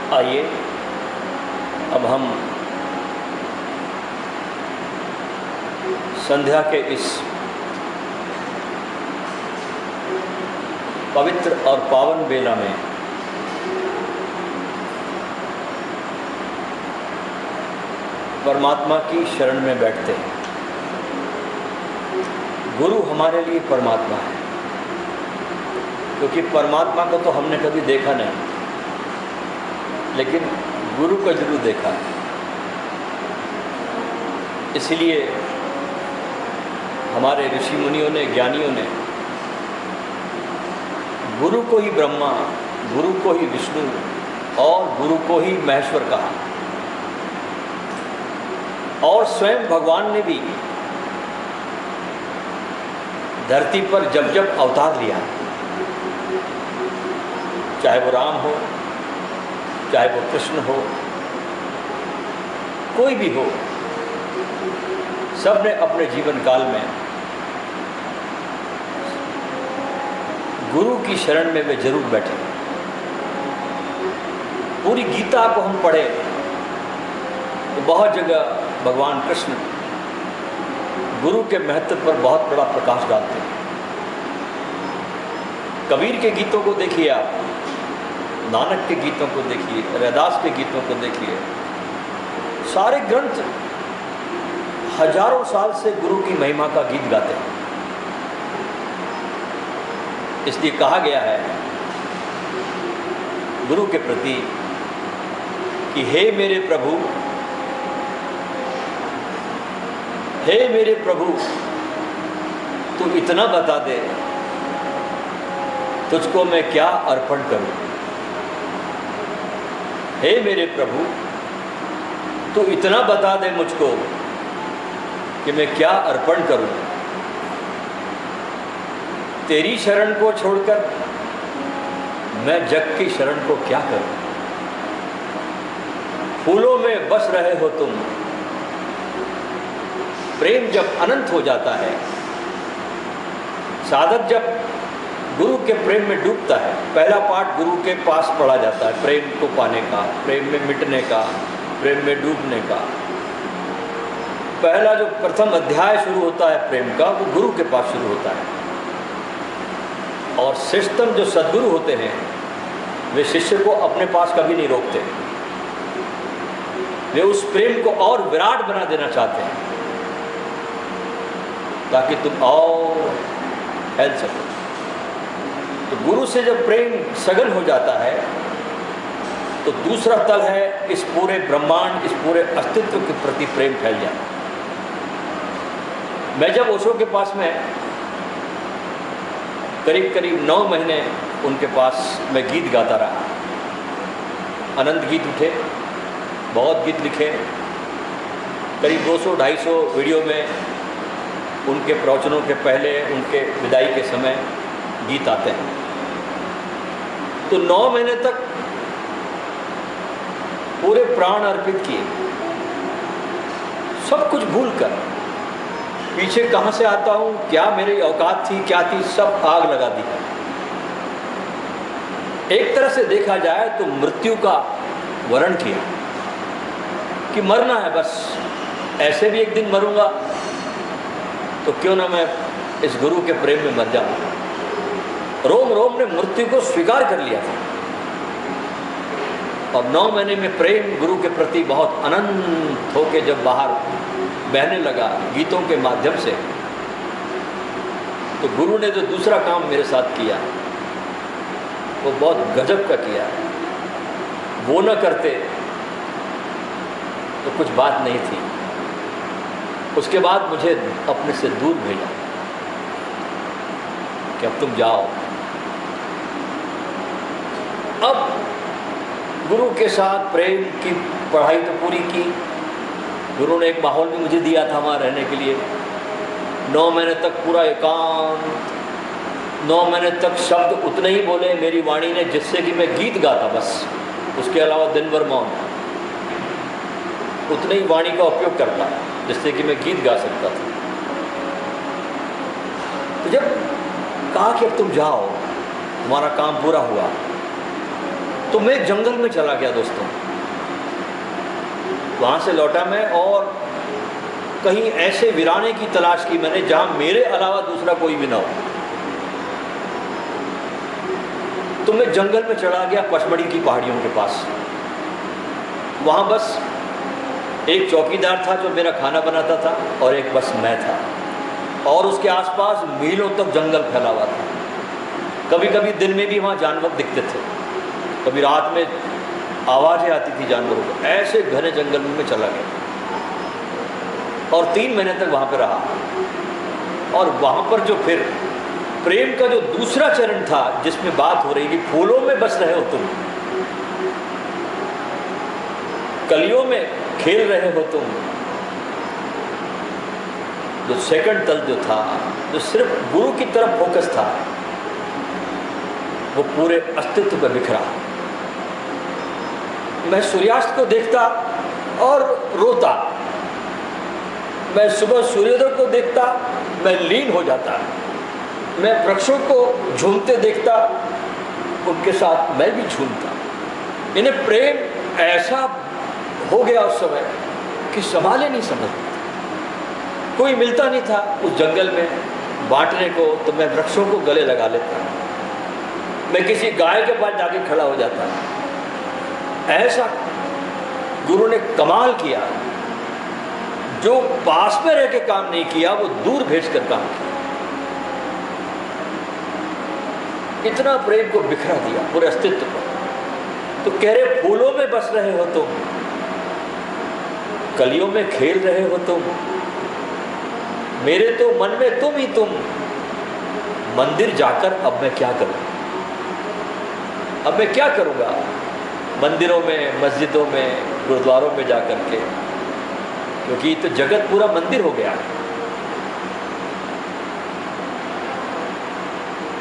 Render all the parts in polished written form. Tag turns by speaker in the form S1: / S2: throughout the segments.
S1: आइए अब हम संध्या के इस पवित्र और पावन बेला में परमात्मा की शरण में बैठते हैं। गुरु हमारे लिए परमात्मा है, क्योंकि परमात्मा को तो हमने कभी देखा नहीं, लेकिन गुरु को जरूर देखा है। इसलिए हमारे ऋषि मुनियों ने, ज्ञानियों ने गुरु को ही ब्रह्मा, गुरु को ही विष्णु और गुरु को ही महेश्वर कहा। और स्वयं भगवान ने भी धरती पर जब जब अवतार लिया, चाहे वो राम हो, चाहे वो कृष्ण हो, कोई भी हो, सब ने अपने जीवन काल में गुरु की शरण में वे जरूर बैठे। पूरी गीता को हम पढ़े तो बहुत जगह भगवान कृष्ण गुरु के महत्व पर बहुत बड़ा प्रकाश डालते हैं। कबीर के गीतों को देखिए आप, नानक के गीतों को देखिए, रैदास के गीतों को देखिए, सारे ग्रंथ हजारों साल से गुरु की महिमा का गीत गाते हैं। इसलिए कहा गया है गुरु के प्रति कि हे मेरे प्रभु, हे मेरे प्रभु, तू इतना बता दे तुझको मैं क्या अर्पण करूं। हे मेरे प्रभु, तू इतना बता दे मुझको कि मैं क्या अर्पण करूं। तेरी शरण को छोड़कर मैं जग की शरण को क्या करूं। फूलों में बस रहे हो तुम, प्रेम जब अनंत हो जाता है, साधक जब गुरु के प्रेम में डूबता है, पहला पाठ गुरु के पास पढ़ा जाता है, प्रेम को पाने का, प्रेम में मिटने का, प्रेम में डूबने का। पहला जो प्रथम अध्याय शुरू होता है प्रेम का, वो गुरु के पास शुरू होता है। और श्रेष्ठतम जो सद्गुरु होते हैं वे शिष्य को अपने पास कभी नहीं रोकते। वे उस प्रेम को और विराट बना देना चाहते हैं ताकि तुम और फैल सको। तो गुरु से जब प्रेम सघन हो जाता है तो दूसरा तल है इस पूरे ब्रह्मांड, इस पूरे अस्तित्व के प्रति प्रेम फैल जाता। मैं जब ओशो के पास में करीब करीब 9 महीने उनके पास मैं गीत गाता रहा, अनंत गीत उठे, बहुत गीत लिखे, करीब 200-250 वीडियो में उनके प्रवचनों के पहले, उनके विदाई के समय गीत आते हैं। तो 9 महीने तक पूरे प्राण अर्पित किए, सब कुछ भूल कर, पीछे कहाँ से आता हूँ, क्या मेरी औकात थी, क्या थी, सब आग लगा दी। एक तरह से देखा जाए तो मृत्यु का वरण किया कि मरना है बस, ऐसे भी एक दिन मरूंगा तो क्यों ना मैं इस गुरु के प्रेम में मर जाऊं। रोम रोम ने मृत्यु को स्वीकार कर लिया था। और 9 महीने में प्रेम गुरु के प्रति बहुत अनंत होके जब बाहर बहने लगा गीतों के माध्यम से, तो गुरु ने जो दूसरा काम मेरे साथ किया वो बहुत गजब का किया। वो न करते तो कुछ बात नहीं थी। उसके बाद मुझे अपने से दूर भेजा कि अब तुम जाओ। अब गुरु के साथ प्रेम की पढ़ाई तो पूरी की, गुरु ने एक माहौल भी मुझे दिया था वहाँ रहने के लिए। 9 महीने तक पूरा एकांत, 9 महीने तक शब्द उतने ही बोले मेरी वाणी ने जिससे कि मैं गीत गाता, बस उसके अलावा दिन भर मौन, उतने ही वाणी का उपयोग करता जिससे कि मैं गीत गा सकता था। तो जब कहा कि अब तुम जाओ, तुम्हारा काम पूरा हुआ, तो मैं जंगल में चला गया दोस्तों। वहाँ से लौटा मैं और कहीं ऐसे वीराने की तलाश की मैंने जहाँ मेरे अलावा दूसरा कोई भी ना हो। तो मैं जंगल में चला गया पचमढ़ी की पहाड़ियों के पास। वहाँ बस एक चौकीदार था जो मेरा खाना बनाता था और एक बस मैं था, और उसके आसपास मीलों तक जंगल फैला हुआ था। कभी कभी दिन में भी वहाँ जानवर दिखते थे, कभी रात में आवाज़ें आती थी जानवरों को। ऐसे घने जंगल में चला गया और 3 महीने तक वहाँ पर रहा। और वहाँ पर जो फिर प्रेम का जो दूसरा चरण था जिसमें बात हो रही कि फूलों में बस रहे हो तुम, कलियों में खेल रहे हो तुम, जो सेकंड तल जो था, जो सिर्फ गुरु की तरफ फोकस था, वो पूरे अस्तित्व पर बिखरा। मैं सूर्यास्त को देखता और रोता, मैं सुबह सूर्योदय को देखता, मैं लीन हो जाता, मैं वृक्षों को झूमते देखता, उनके साथ मैं भी झूमता। इन्हें प्रेम ऐसा हो गया उस समय कि संभाले नहीं समझते। कोई मिलता नहीं था उस जंगल में बांटने को, तो मैं वृक्षों को गले लगा लेता, मैं किसी गाय के पास जाके खड़ा हो जाता। ऐसा गुरु ने कमाल किया। जो पास में रह के काम नहीं किया वो दूर भेज कर काम किया। इतना प्रेम को बिखरा दिया पूरे अस्तित्व पर। तो कह रहे फूलों में बस रहे हो तुम, कलियों में खेल रहे हो तुम, मेरे तो मन में तुम ही तुम। मंदिर जाकर अब मैं क्या करूं, अब मैं क्या करूंगा मंदिरों में, मस्जिदों में, गुरुद्वारों में जाकर के, क्योंकि तो जगत पूरा मंदिर हो गया।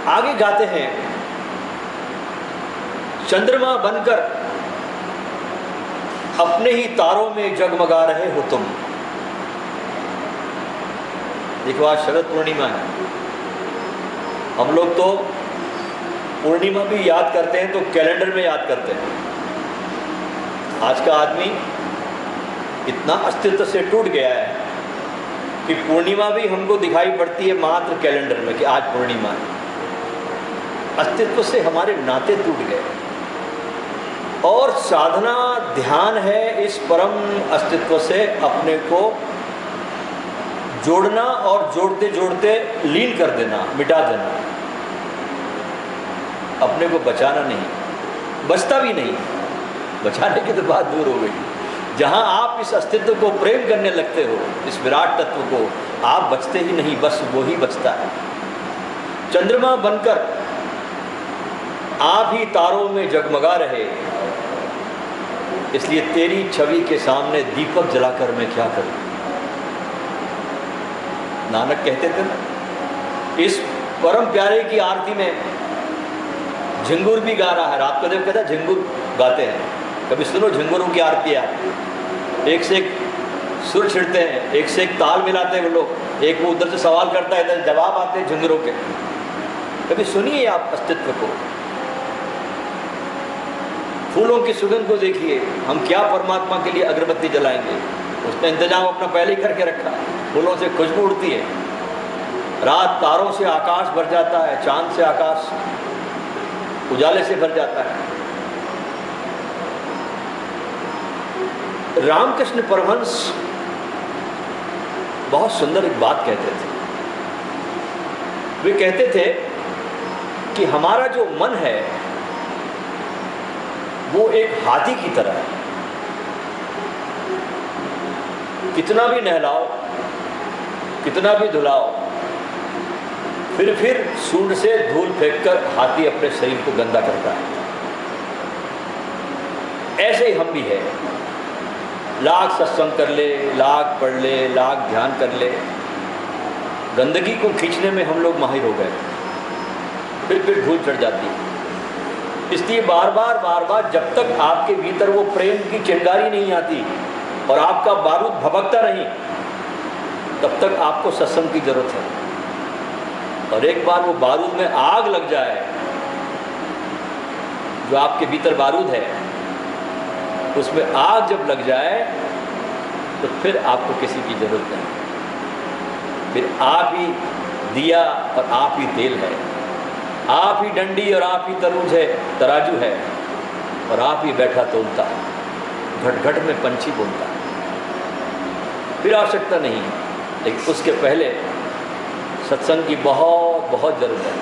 S1: आगे गाते हैं, चंद्रमा बनकर अपने ही तारों में जगमगा रहे हो तुम। देखो आज शरद पूर्णिमा है, हम लोग तो पूर्णिमा भी याद करते हैं तो कैलेंडर में याद करते हैं। आज का आदमी इतना अस्तित्व से टूट गया है कि पूर्णिमा भी हमको दिखाई पड़ती है मात्र कैलेंडर में कि आज पूर्णिमा है। अस्तित्व से हमारे नाते टूट गए और साधना ध्यान है इस परम अस्तित्व से अपने को जोड़ना और जोड़ते जोड़ते लीन कर देना, मिटा देना। अपने को बचाना नहीं, बचता भी नहीं, बचाने की तो बात दूर हो गई। जहाँ आप इस अस्तित्व को प्रेम करने लगते हो, इस विराट तत्व को, आप बचते ही नहीं, बस वो ही बचता है। चंद्रमा बनकर आप ही तारों में जगमगा रहे, इसलिए तेरी छवि के सामने दीपक जलाकर मैं क्या करूं। नानक कहते थे ना, इस परम प्यारे की आरती में झिंगुर भी गा रहा है। रात को देव कहता है झिंगुर गाते हैं, कभी सुनो झिंगुरों की आरती आप। एक से एक सुर छिड़ते हैं, एक से एक ताल मिलाते हैं वो लोग। एक वो उधर से सवाल करता है, इधर जवाब आते हैं झिंगुरों के। कभी सुनिए आप अस्तित्व को, फूलों की सुगंध को देखिए। हम क्या परमात्मा के लिए अगरबत्ती जलाएंगे, उसने इंतजाम अपना पहले ही करके रखा है। फूलों से खुशबू उड़ती है, रात तारों से आकाश भर जाता है, चांद से आकाश उजाले से भर जाता है। रामकृष्ण परमहंस बहुत सुंदर एक बात कहते थे। वे कहते थे कि हमारा जो मन है वो एक हाथी की तरह है। कितना भी नहलाओ, कितना भी धुलाओ, फिर सूंड से धूल फेंककर हाथी अपने शरीर को गंदा करता है। ऐसे ही हम भी है। लाख सत्संग कर ले, लाख पढ़ ले, लाख ध्यान कर ले, गंदगी को खींचने में हम लोग माहिर हो गए, फिर धूल चढ़ जाती है। इसलिए बार बार जब तक आपके भीतर वो प्रेम की चिंगारी नहीं आती और आपका बारूद भभकता नहीं, तब तक आपको सत्संग की जरूरत है। और एक बार वो बारूद में आग लग जाए, जो जो आपके भीतर बारूद है उसमें आग जब लग जाए तो फिर आपको किसी की ज़रूरत नहीं। फिर आप ही दिया और आप ही तेल है, आप ही डंडी और आप ही तराजू है, और आप ही बैठा तोलता है, घट घट में पंछी बोलता है। फिर आवश्यकता नहीं है, लेकिन उसके पहले सत्संग की बहुत बहुत ज़रूरत है।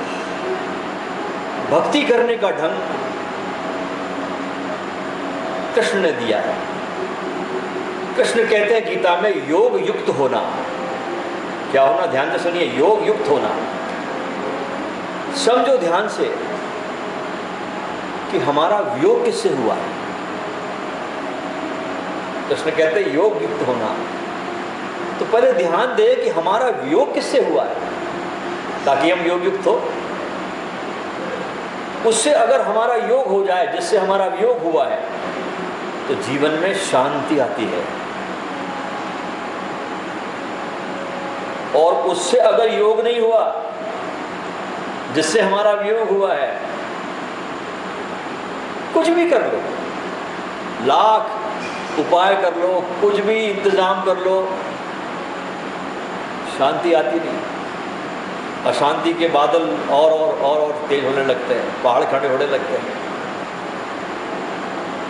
S1: भक्ति करने का ढंग कृष्ण ने दिया है। कृष्ण कहते हैं गीता में योग युक्त होना। क्या होना? ध्यान से सुनिए, योग युक्त होना। समझो ध्यान से कि हमारा वियोग किससे हुआ है। कृष्ण कहते हैं योग युक्त होना, तो पहले ध्यान दे कि हमारा वियोग किससे हुआ है, ताकि हम योग युक्त हो। उससे अगर हमारा योग हो जाए, जिससे हमारा वियोग हुआ है, तो जीवन में शांति आती है। और उससे अगर योग नहीं हुआ, जिससे हमारा वियोग हुआ है, कुछ भी कर लो, लाख उपाय कर लो, कुछ भी इंतजाम कर लो, शांति आती नहीं। अशांति के बादल और तेज होने लगते हैं, पहाड़ खड़े होने लगते हैं।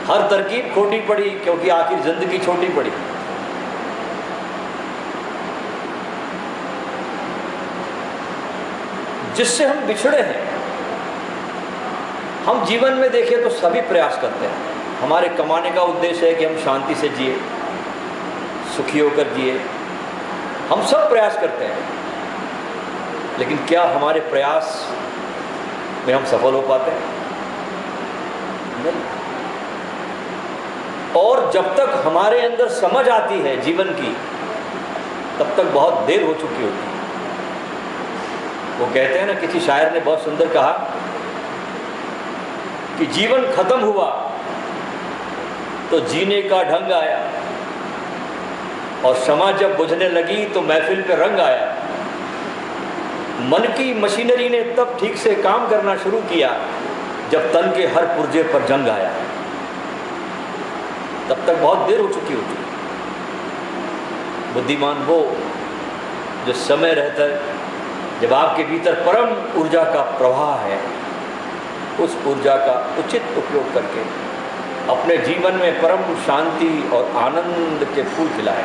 S1: हर तरकीब खोटी पड़ी, क्योंकि आखिर जिंदगी छोटी पड़ी। जिससे हम बिछड़े हैं, हम जीवन में देखें तो सभी प्रयास करते हैं। हमारे कमाने का उद्देश्य है कि हम शांति से जिए, सुखी होकर जिए। हम सब प्रयास करते हैं, लेकिन क्या हमारे प्रयास में हम सफल हो पाते हैं? नहीं। और जब तक हमारे अंदर समझ आती है जीवन की, तब तक बहुत देर हो चुकी होती है। वो कहते हैं ना, किसी शायर ने बहुत सुंदर कहा कि जीवन खत्म हुआ तो जीने का ढंग आया, और शमा जब बुझने लगी तो महफिल पे रंग आया। मन की मशीनरी ने तब ठीक से काम करना शुरू किया, जब तन के हर पुर्जे पर जंग आया। तब तक बहुत देर हो चुकी होती है। बुद्धिमान वो जो समय रहता है, जब आपके भीतर परम ऊर्जा का प्रवाह है, उस ऊर्जा का उचित उपयोग करके अपने जीवन में परम शांति और आनंद के फूल खिलाए।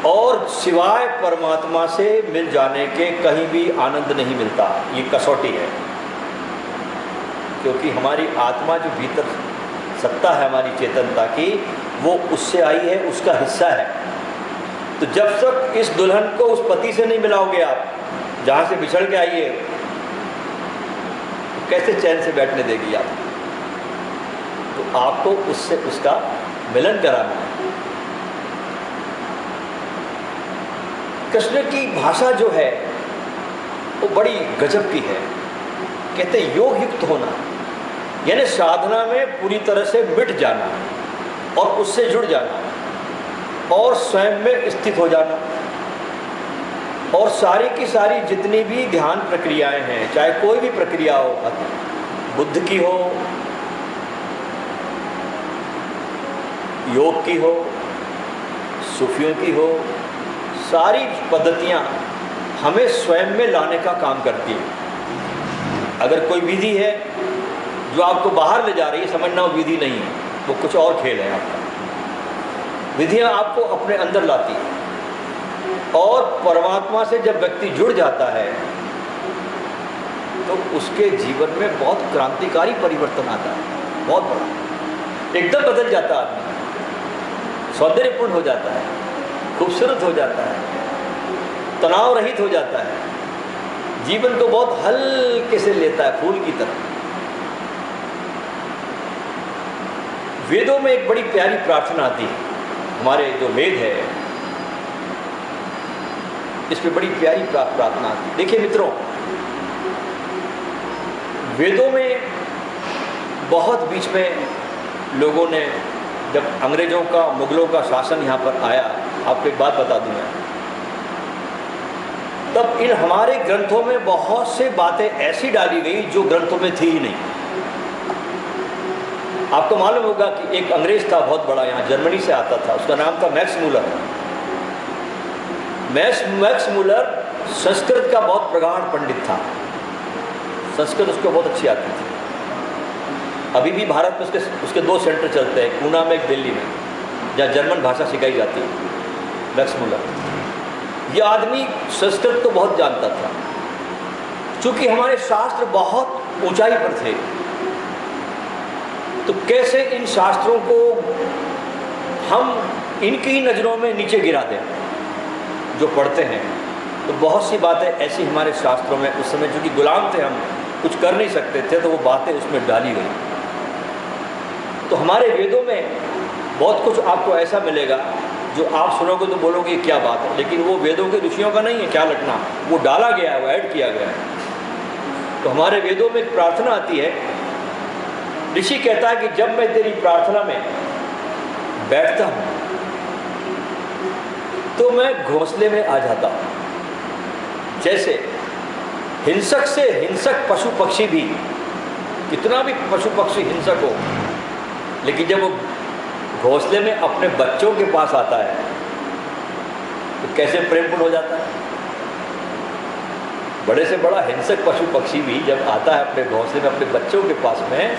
S1: और सिवाय परमात्मा से मिल जाने के कहीं भी आनंद नहीं मिलता। ये कसौटी है, क्योंकि हमारी आत्मा जो भीतर सत्ता है हमारी चेतनता की, वो उससे आई है, उसका हिस्सा है। तो जब तक इस दुल्हन को उस पति से नहीं मिलाओगे आप, जहाँ से बिछड़ के आई है, तो कैसे चैन से बैठने देगी आप? तो आपको उससे उसका मिलन कराना है। कृष्ण की भाषा जो है वो बड़ी गजब की है। कहते योग युक्त होना, यानी साधना में पूरी तरह से मिट जाना और उससे जुड़ जाना और स्वयं में स्थित हो जाना। और सारी की सारी जितनी भी ध्यान प्रक्रियाएं हैं, चाहे कोई भी प्रक्रिया हो, बुद्ध की हो, योग की हो, सूफियों की हो, सारी पद्धतियां हमें स्वयं में लाने का काम करती है। अगर कोई विधि है जो आपको बाहर ले जा रही है, समझना वो विधि नहीं है, वो कुछ और खेल है आपका। विधियां आपको अपने अंदर लाती है। और परमात्मा से जब व्यक्ति जुड़ जाता है तो उसके जीवन में बहुत क्रांतिकारी परिवर्तन आता है, बहुत बड़ा। एकदम बदल जाता है आदमी, सौंदर्यपूर्ण हो जाता है, खूबसूरत हो जाता है, तनाव रहित हो जाता है, जीवन को बहुत हल्के से लेता है, फूल की तरह। वेदों में एक बड़ी प्यारी प्रार्थना आती है। हमारे जो वेद है, इस पे बड़ी प्यारी प्रार्थना आती है। देखिए मित्रों, वेदों में बहुत बीच में लोगों ने, जब अंग्रेजों का, मुगलों का शासन यहाँ पर आया, आपको एक बात बता दूं मैं, तब इन हमारे ग्रंथों में बहुत से बातें ऐसी डाली गई जो ग्रंथों में थी ही नहीं। आपको मालूम होगा कि एक अंग्रेज था बहुत बड़ा, यहाँ जर्मनी से आता था, उसका नाम था Max Muller. Max Muller Sanskrit का बहुत प्रगाढ़ पंडित था, संस्कृत उसको बहुत अच्छी आती थी। अभी भी भारत में उसके 2 सेंटर चलते हैं, पूना में, एक दिल्ली में, जहाँ जर्मन भाषा सिखाई जाती है। मैक्स मूलर ये आदमी संस्कृत को बहुत जानता था। चूँकि हमारे शास्त्र बहुत ऊंचाई पर थे, तो कैसे इन शास्त्रों को हम इनकी ही नज़रों में नीचे गिरा दें जो पढ़ते हैं। तो बहुत सी बातें ऐसी हमारे शास्त्रों में, उस समय चूँकि गुलाम थे हम, कुछ कर नहीं सकते थे, तो वो बातें उसमें डाली गई। तो हमारे वेदों में बहुत कुछ आपको ऐसा मिलेगा जो आप सुनोगे तो बोलोगे क्या बात है, लेकिन वो वेदों के ऋषियों का नहीं है, क्या लटना, वो डाला गया है, वो ऐड किया गया है। तो हमारे वेदों में एक प्रार्थना आती है, ऋषि कहता है कि जब मैं तेरी प्रार्थना में बैठता हूँ तो मैं घोंसले में आ जाता हूँ। जैसे हिंसक से हिंसक पशु पक्षी भी, कितना भी पशु पक्षी हिंसक हो, लेकिन जब वो घोंसले में अपने बच्चों के पास आता है तो कैसे प्रेमपूर्ण हो जाता है। बड़े से बड़ा हिंसक पशु पक्षी भी जब आता है अपने घोंसले में अपने बच्चों के पास में,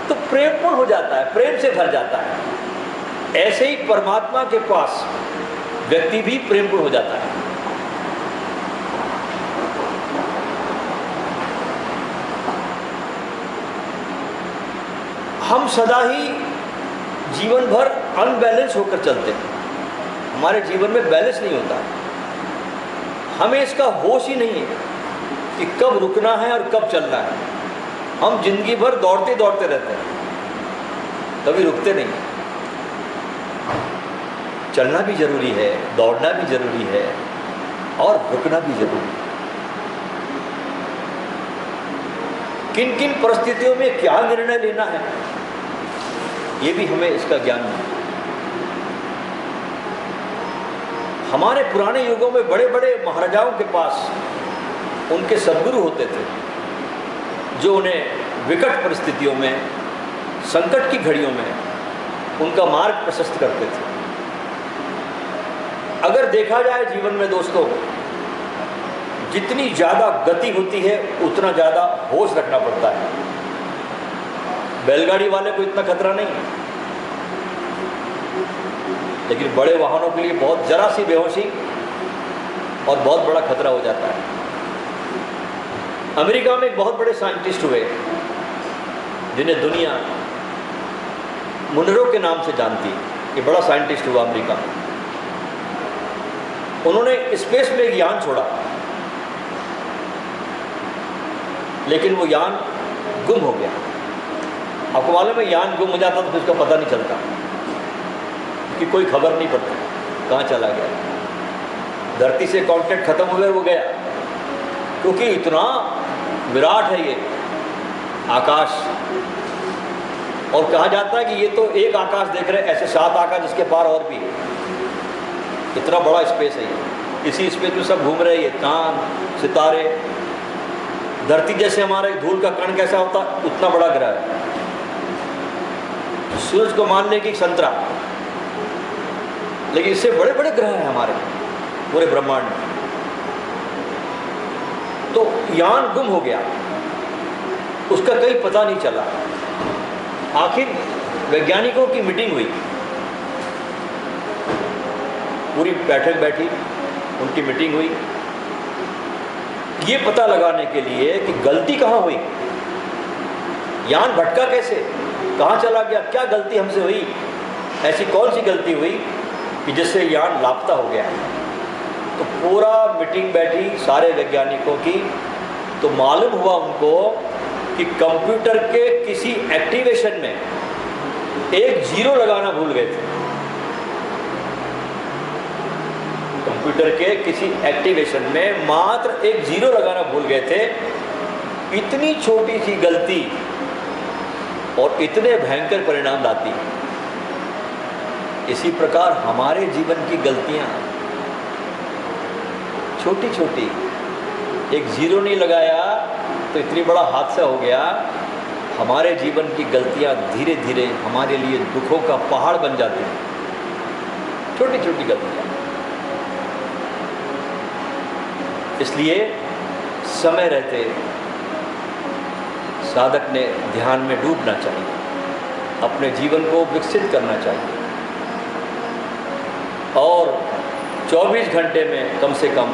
S1: तो प्रेमपूर्ण हो जाता है, प्रेम से भर जाता है। ऐसे ही परमात्मा के पास व्यक्ति भी प्रेमपूर्ण हो जाता है। हम सदा ही जीवन भर अनबैलेंस होकर चलते हैं, हमारे जीवन में बैलेंस नहीं होता, हमें इसका होश ही नहीं है कि कब रुकना है और कब चलना है। हम जिंदगी भर दौड़ते दौड़ते रहते हैं, कभी रुकते नहीं। चलना भी जरूरी है, दौड़ना भी जरूरी है, और रुकना भी जरूरी है। किन किन परिस्थितियों में क्या निर्णय लेना है, ये भी हमें इसका ज्ञान नहीं। हमारे पुराने युगों में बड़े बड़े महाराजाओं के पास उनके सद्गुरु होते थे, जो उन्हें विकट परिस्थितियों में, संकट की घड़ियों में उनका मार्ग प्रशस्त करते थे। अगर देखा जाए जीवन में दोस्तों, जितनी ज़्यादा गति होती है उतना ज़्यादा होश रखना पड़ता है। बैलगाड़ी वाले को इतना खतरा नहीं है, लेकिन बड़े वाहनों के लिए बहुत जरा सी बेहोशी और बहुत बड़ा खतरा हो जाता है। अमेरिका में एक बहुत बड़े साइंटिस्ट हुए जिन्हें दुनिया मुनरो के नाम से जानती है। ये बड़ा साइंटिस्ट हुआ अमेरिका में। उन्होंने स्पेस में एक यान छोड़ा, लेकिन वो यान गुम हो गया। आपको मालूम है, यान गुम हो जाता तो उसका पता नहीं चलता, कि कोई खबर नहीं पड़ती कहाँ चला गया। धरती से कांटेक्ट खत्म हो गया, वो गया, क्योंकि इतना विराट है ये आकाश। और कहा जाता है कि ये तो एक आकाश देख रहे हैं, ऐसे 7 आकाश इसके पार और भी है। इतना बड़ा स्पेस है ये। इसी स्पेस में सब घूम रहे हैं, ये चांद, सितारे। धरती जैसे हमारा एक धूल का कण कैसा होता, उतना बड़ा ग्रह है। सूरज को मान ले कि संतरा, लेकिन इससे बड़े बड़े ग्रह हैं हमारे पूरे ब्रह्मांड में। तो यान गुम हो गया, उसका कहीं पता नहीं चला। आखिर वैज्ञानिकों की मीटिंग हुई, पूरी बैठक बैठी, उनकी मीटिंग हुई, ये पता लगाने के लिए कि गलती कहाँ हुई, यान भटका कैसे, कहाँ चला गया, क्या गलती हमसे हुई, ऐसी कौन सी गलती हुई कि जिससे यान लापता हो गया। तो पूरा मीटिंग बैठी सारे वैज्ञानिकों की, तो मालूम हुआ उनको कि कंप्यूटर के किसी एक्टिवेशन में एक 0 लगाना भूल गए थे। कंप्यूटर के किसी एक्टिवेशन में मात्र एक 0 लगाना भूल गए थे। इतनी छोटी सी गलती और इतने भयंकर परिणाम लाती है। इसी प्रकार हमारे जीवन की गलतियां छोटी छोटी, एक जीरो नहीं लगाया तो इतनी बड़ा हादसा हो गया। हमारे जीवन की गलतियां धीरे धीरे हमारे लिए दुखों का पहाड़ बन जाती हैं, छोटी छोटी गलतियां। इसलिए समय रहते साधक ने ध्यान में डूबना चाहिए, अपने जीवन को विकसित करना चाहिए और 24 घंटे में कम से कम,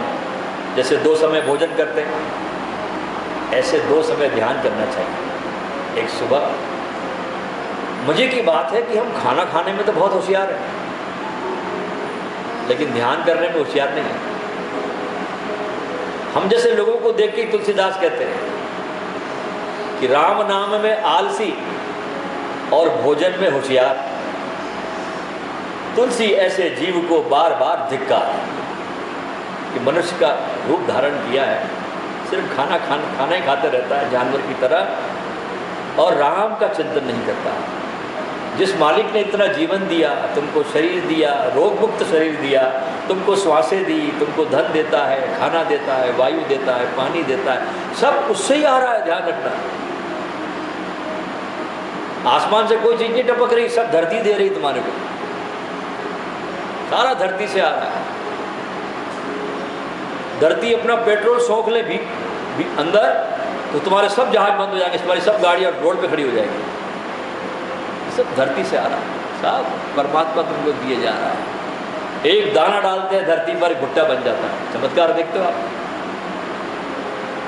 S1: जैसे 2 समय भोजन करते हैं ऐसे 2 समय ध्यान करना चाहिए। एक सुबह, मजे की बात है कि हम खाना खाने में तो बहुत होशियार हैं, लेकिन ध्यान करने में होशियार नहीं है। हम जैसे लोगों को देख के तुलसीदास कहते हैं कि राम नाम में आलसी और भोजन में होशियार, तुलसी ऐसे जीव को बार बार धिक्कार। कि मनुष्य का रूप धारण किया है, सिर्फ खाना ही खाते रहता है जानवर की तरह और राम का चिंतन नहीं करता। जिस मालिक ने इतना जीवन दिया, तुमको शरीर दिया, रोग मुक्त शरीर दिया, तुमको श्वासें दी, तुमको धन देता है, खाना देता है, वायु देता है, पानी देता है, सब उससे ही आ रहा है। ध्यान रखना, आसमान से कोई चीज नहीं टपक रही, सब धरती दे रही तुम्हारे को, सारा धरती से आ रहा है। धरती अपना पेट्रोल सोख ले भी अंदर तो तुम्हारे सब जहाज बंद हो जाएंगे, तुम्हारी सब गाड़ियां रोड पे खड़ी हो जाएगी। सब धरती से आ रहा है, सब परमात्मा तुमको दिए जा रहा है। एक दाना डालते हैं धरती पर, भुट्टा बन जाता है। चमत्कार देखते हो आप।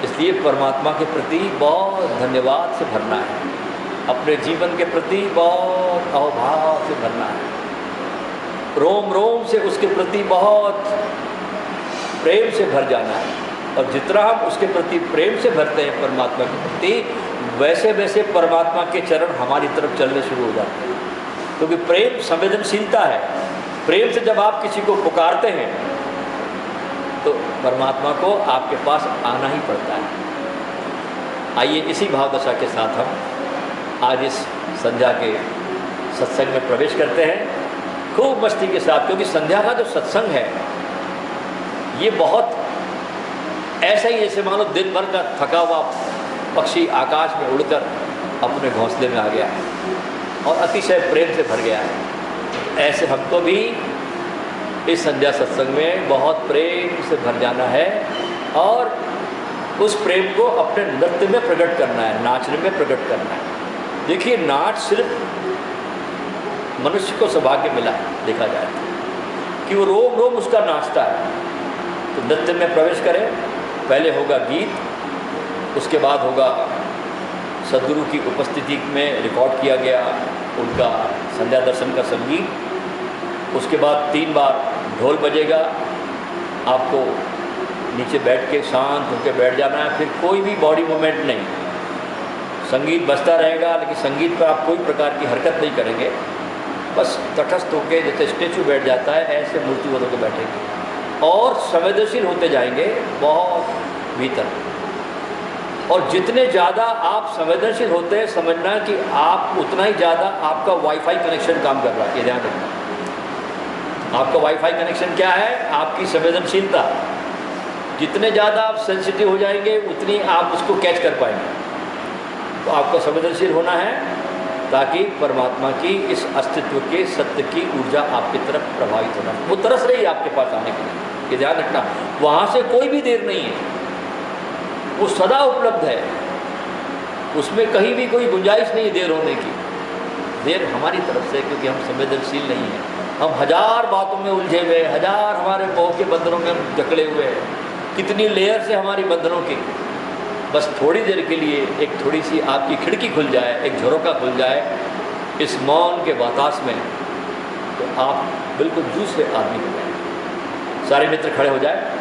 S1: इसलिए परमात्मा के प्रति बहुत धन्यवाद से भरना है, अपने जीवन के प्रति बहुत अहोभाव से भरना है, रोम रोम से उसके प्रति बहुत प्रेम से भर जाना है। और जितना हम उसके प्रति प्रेम से भरते हैं परमात्मा के प्रति, वैसे वैसे परमात्मा के चरण हमारी तरफ चलने शुरू हो जाते हैं। क्योंकि प्रेम संवेदनशीलता है। प्रेम से जब आप किसी को पुकारते हैं तो परमात्मा को आपके पास आना ही पड़ता है। आइए इसी भावदशा के साथ हम आज इस संध्या के सत्संग में प्रवेश करते हैं, खूब मस्ती के साथ। क्योंकि संध्या का जो सत्संग है ये बहुत ऐसा ही, जैसे मानो दिन भर का थका हुआ पक्षी आकाश में उड़कर अपने घोंसले में आ गया है और अतिशय प्रेम से भर गया है। ऐसे हमको भी इस संध्या सत्संग में बहुत प्रेम से भर जाना है और उस प्रेम को अपने नृत्य में प्रकट करना है, नाचने में प्रकट करना है। देखिए, नाच सिर्फ मनुष्य को सौभाग्य मिला है, देखा जाए कि वो रोम रोम उसका नाचता है। तो नृत्य में प्रवेश करें, पहले होगा गीत, उसके बाद होगा सद्गुरु की उपस्थिति में रिकॉर्ड किया गया उनका संध्या दर्शन का संगीत। उसके बाद 3 बार ढोल बजेगा, आपको नीचे बैठ के शांत होकर बैठ जाना है, फिर कोई भी बॉडी मूवमेंट नहीं। संगीत बजता रहेगा लेकिन संगीत पर आप कोई प्रकार की हरकत नहीं करेंगे, बस तटस्थ होकर जैसे स्टेचू बैठ जाता है ऐसे मूर्तिवत होकर बैठेंगे और संवेदनशील होते जाएंगे बहुत भीतर। और जितने ज़्यादा आप संवेदनशील होते हैं, समझना कि आप उतना ही ज़्यादा आपका वाईफाई कनेक्शन काम कर रहा है। ये ध्यान रखना, आपका वाईफाई कनेक्शन क्या है? आपकी संवेदनशीलता। जितने ज़्यादा आप सेंसिटिव हो जाएंगे उतनी आप उसको कैच कर पाएंगे। तो आपको संवेदनशील होना है ताकि परमात्मा की इस अस्तित्व के सत्य की ऊर्जा आपकी तरफ प्रभावित होना। वो तरस रही है आपके पास आने के लिए, ये ध्यान रखना। वहाँ से कोई भी देर नहीं है, वो सदा उपलब्ध है, उसमें कहीं भी कोई गुंजाइश नहीं है देर होने की। देर हमारी तरफ से, क्योंकि हम संवेदनशील नहीं हैं। हम 1000 बातों में उलझे हुए, 1000 हमारे मोह के बंधनों में हम जकड़े हुए हैं। कितनी लेयर से हमारी बंधनों की। बस थोड़ी देर के लिए एक थोड़ी सी आपकी खिड़की खुल जाए, एक झरोका खुल जाए इस मौन के बतास में, तो आप बिल्कुल दूसरे आदमी हो जाए। सारे मित्र खड़े हो जाए।